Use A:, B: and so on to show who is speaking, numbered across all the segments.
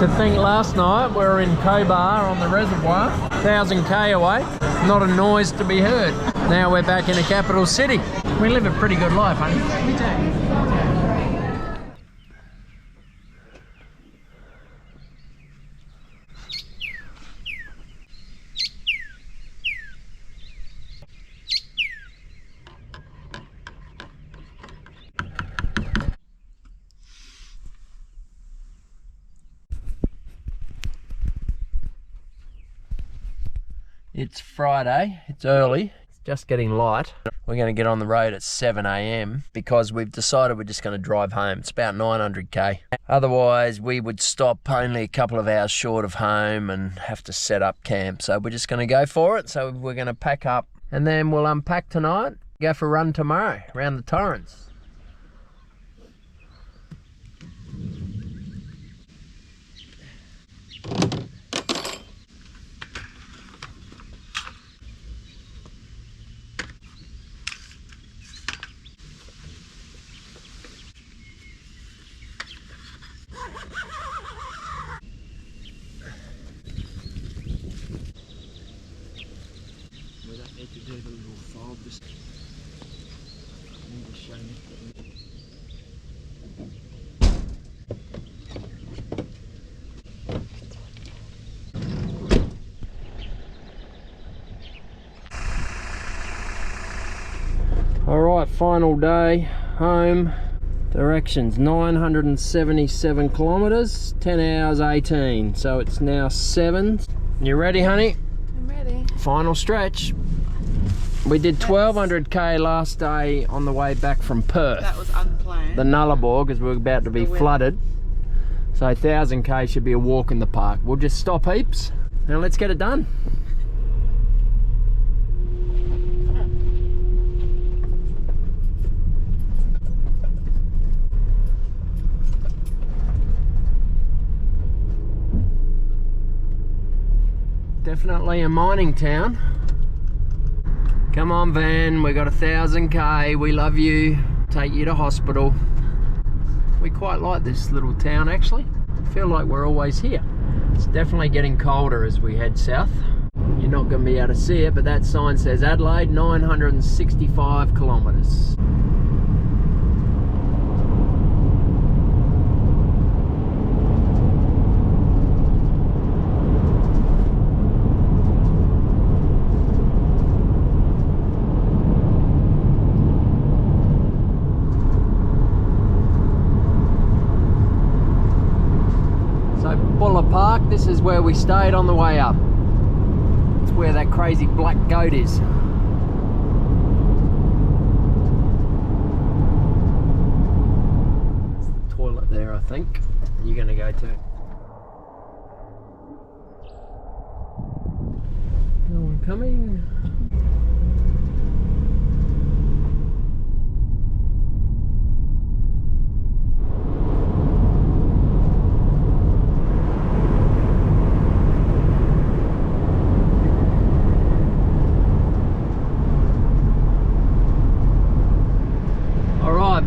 A: To think last night we were in Cobar on the reservoir, 1,000 k away, not a noise to be heard. Now we're back in a capital city. We live a pretty good life, honey.
B: We do.
A: It's Friday, it's early, it's just getting light. We're going to get on the road at 7 AM because we've decided we're just going to drive home. It's about 900 k. Otherwise, we would stop only a couple of hours short of home and have to set up camp. So we're just going to go for it. So we're going to pack up and then we'll unpack tonight, go for a run tomorrow around the Torrens. We don't need to do the little fold, just need to show me. Alright, final day, home. Directions 977 kilometres, 10 hours 18. So it's now 7. You ready, honey?
B: I'm ready.
A: Final stretch. We did 1,200 k last day on the way back from Perth.
B: That was unplanned.
A: The Nullarbor, because we were about to be flooded. So 1,000 k should be a walk in the park. We'll just stop heaps and let's get it done. Definitely a mining town. Come on, van, we got 1,000 k, we love you, take you to hospital. We quite like this little town actually. I feel like we're always here. It's definitely getting colder as we head south. You're not going to be able to see it, but that sign says Adelaide, 965 kilometres. Park, this is where we stayed on the way up. It's where that crazy black goat is. It's the toilet there, I think. You're gonna go too. No one coming.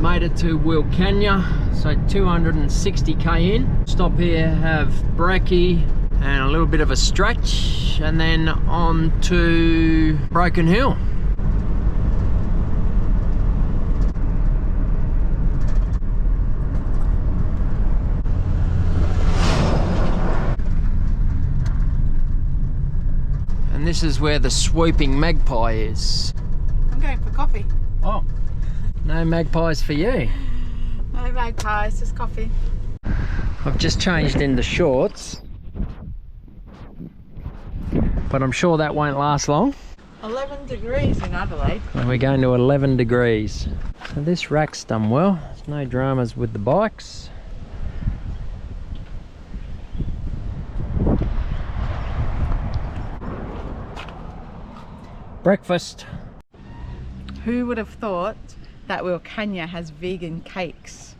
A: Made it to Willcania, so 260 k in. Stop here, have brekkie and a little bit of a stretch, and then on to Broken Hill. And this is where the swooping magpie is.
B: I'm going for coffee.
A: Oh. No magpies for you.
B: No magpies, just coffee.
A: I've just changed into shorts, but I'm sure that won't last long.
B: 11 degrees in Adelaide.
A: And we're going to 11 degrees. So this rack's done well. There's no dramas with the bikes. Breakfast.
B: Who would have thought that Willcania has vegan cakes?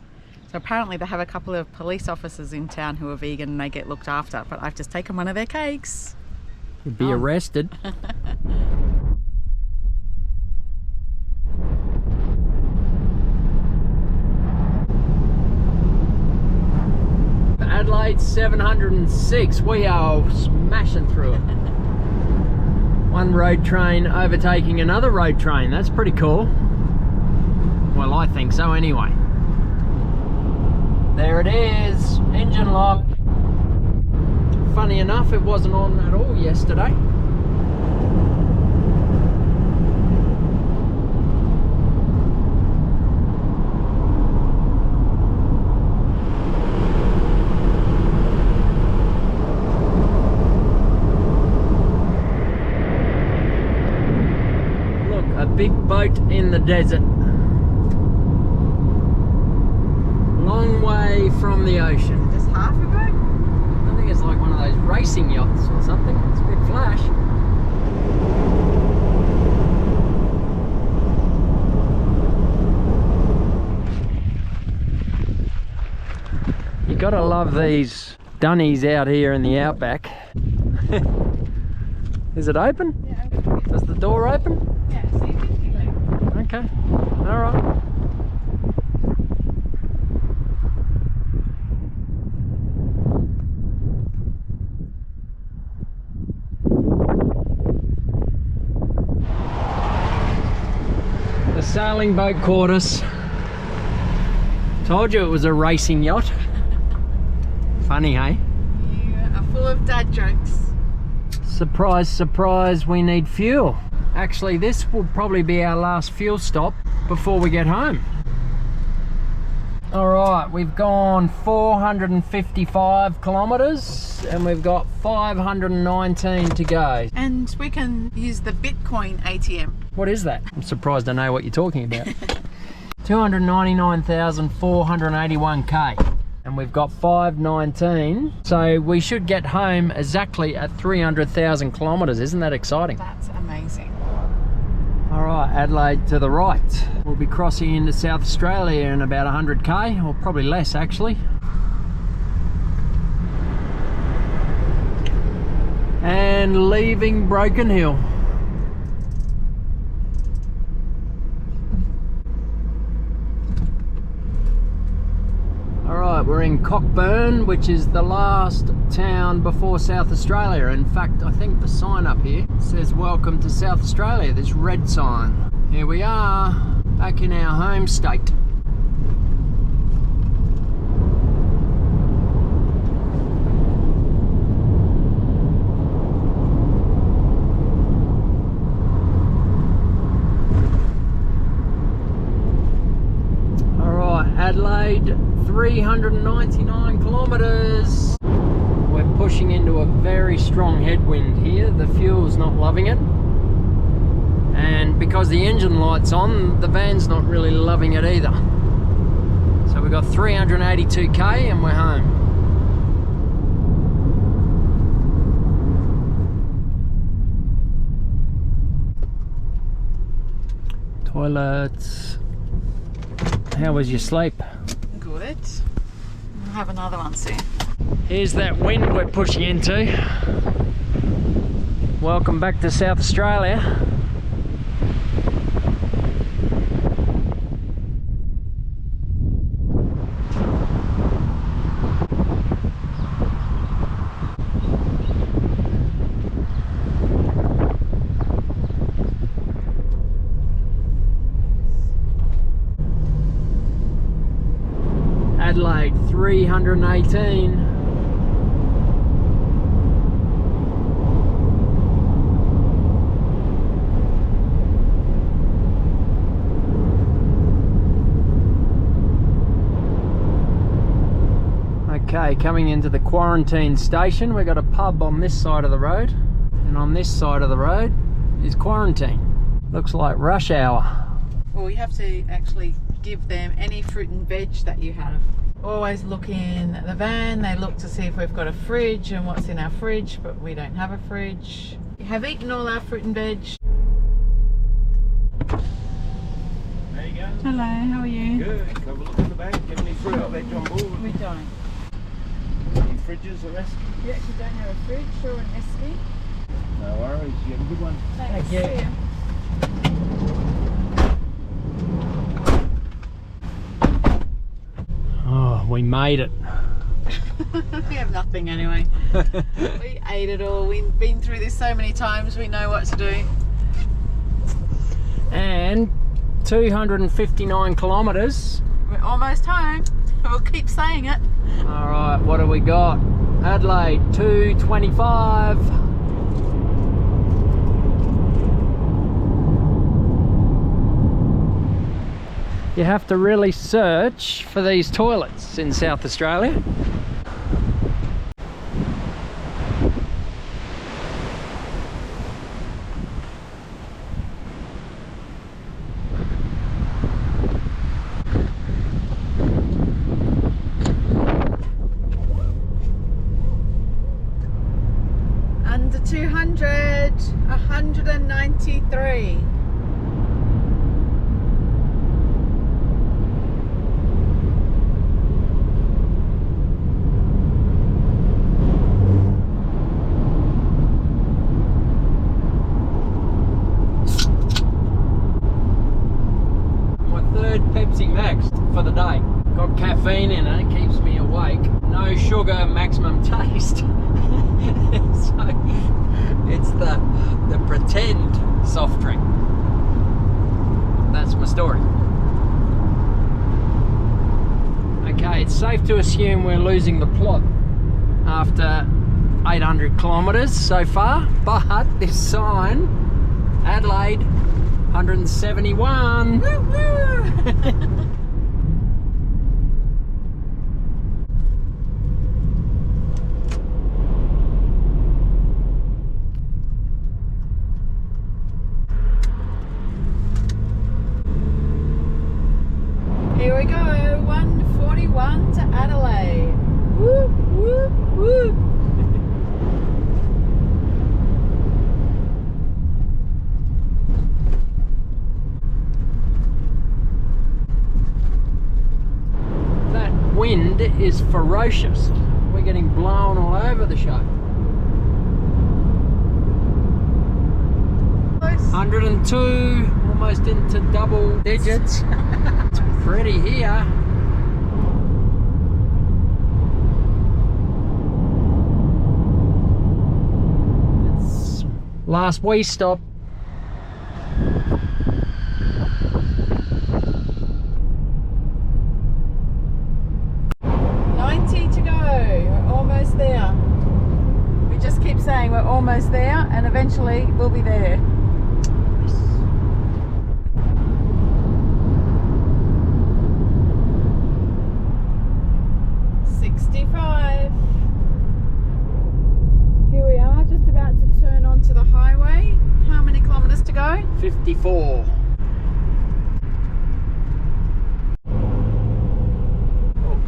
B: So apparently they have a couple of police officers in town who are vegan and they get looked after, but I've just taken one of their cakes.
A: You'd be arrested. Adelaide 706. We are smashing through it. One road train overtaking another road train. That's pretty cool. Well, I think so anyway. There it is, engine lock. Funny enough, it wasn't on at all yesterday. Look, a big boat in the desert. Long way from the ocean.
B: Just half a boat?
A: I think it's like one of those racing yachts or something. It's a bit flash. You gotta love these dunnies out here in the outback. Is it open?
B: Yeah.
A: Does the door open?
B: Yeah, see if you can.
A: Okay, alright. The sailing boat caught us. Told you it was a racing yacht. Funny, hey?
B: You are full of dad jokes.
A: Surprise, surprise, we need fuel. Actually, this will probably be our last fuel stop before we get home. All right, we've gone 455 kilometers and we've got 519 to go.
B: And we can use the Bitcoin ATM.
A: What is that? I'm surprised I know what you're talking about. 299,481k. And we've got 519. So we should get home exactly at 300,000 kilometers. Isn't that exciting?
B: That's amazing.
A: All right, Adelaide to the right. We'll be crossing into South Australia in about 100k, or probably less actually. And leaving Broken Hill. All right, we're in Cockburn, which is the last town before South Australia. In fact, I think the sign up here says welcome to South Australia, this red sign. Here we are, back in our home state. All right, Adelaide, 399 kilometers. We're pushing into a very strong headwind here. The fuel's not loving it. And because the engine light's on, the van's not really loving it either. So we've got 382k and we're home. Toilets. How was your sleep?
B: Good. We'll have another one soon.
A: Here's that wind we're pushing into. Welcome back to South Australia. Adelaide, 318. Okay, coming into the quarantine station. We've got a pub on this side of the road, and on this side of the road is quarantine. Looks like rush hour.
B: Well, you have to actually give them any fruit and veg that you have. Always look in the van. They look to see if we've got a fridge and what's in our fridge, but we don't have a fridge. We have eaten all our fruit and veg.
C: There you go.
B: Hello, how are you?
C: Good. Have a look in the back. Give any fruit or veg on board.
B: We don't.
C: Any fridges or rest?
B: We actually don't have a fridge or an esky.
C: No worries. You have a good one.
B: Thanks.
A: Thank you.
B: See ya.
A: Oh, we made it.
B: We have nothing anyway. We ate it all. We've been through this so many times. We know what to do.
A: And 259 kilometres.
B: We're almost home. We'll keep saying it.
A: All right, what do we got? Adelaide, 225. You have to really search for these toilets in South Australia.
B: Under 200, 193.
A: Pepsi Max for the day. Got caffeine in it, keeps me awake. No sugar, maximum taste. So it's the pretend soft drink. That's my story. Okay, it's safe to assume we're losing the plot after 800 kilometres so far, but this sign, Adelaide, 171.
B: Woo woo! Here we go, 141 to Adelaide. Woo woo woo!
A: Wind is ferocious. We're getting blown all over the show. 102, almost into double digits. It's pretty here. It's last wee stop.
B: There. We just keep saying we're almost there and eventually we'll be there. Here we are, just about to turn onto the highway. How many kilometres to go?
A: 54. Oh,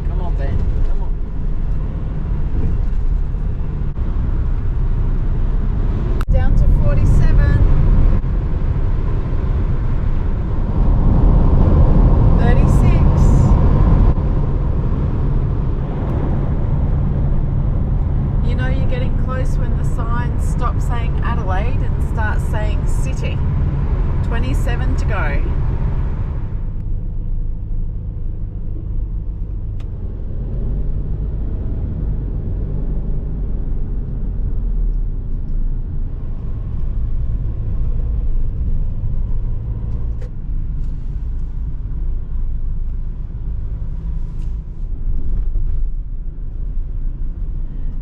A: come on, Ben. Come on.
B: Down to 47. 36. You know you're getting close when the sign stops saying Adelaide and starts saying city. 27 to go.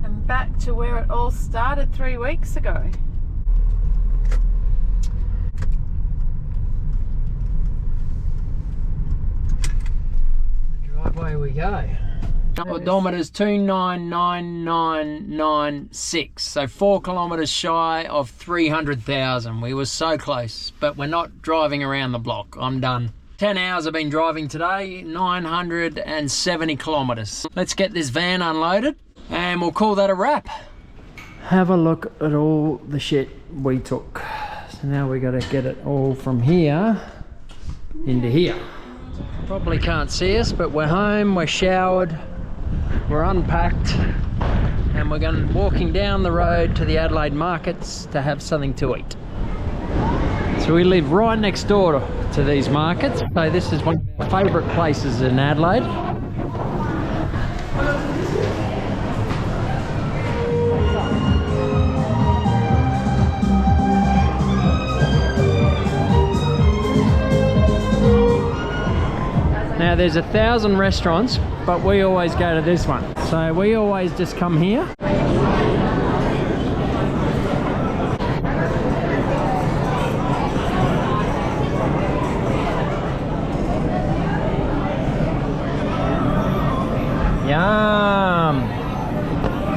B: And back to where it all started 3 weeks ago.
A: Away we go. Odometer's 299,996, so 4 kilometres shy of 300,000. We were so close, but we're not driving around the block. I'm done. 10 hours I've been driving today, 970 kilometres. Let's get this van unloaded and we'll call that a wrap. Have a look at all the shit we took. So now we got to get it all from here into here. Probably can't see us, but we're home, we're showered, we're unpacked, and we're walking down the road to the Adelaide markets to have something to eat. So we live right next door to these markets. So this is one of our favourite places in Adelaide. Now there's 1,000 restaurants, but we always go to this one. So we always just come here. Yum!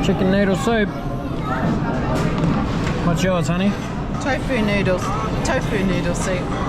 A: Chicken noodle soup. What's yours, honey?
B: Tofu noodle soup.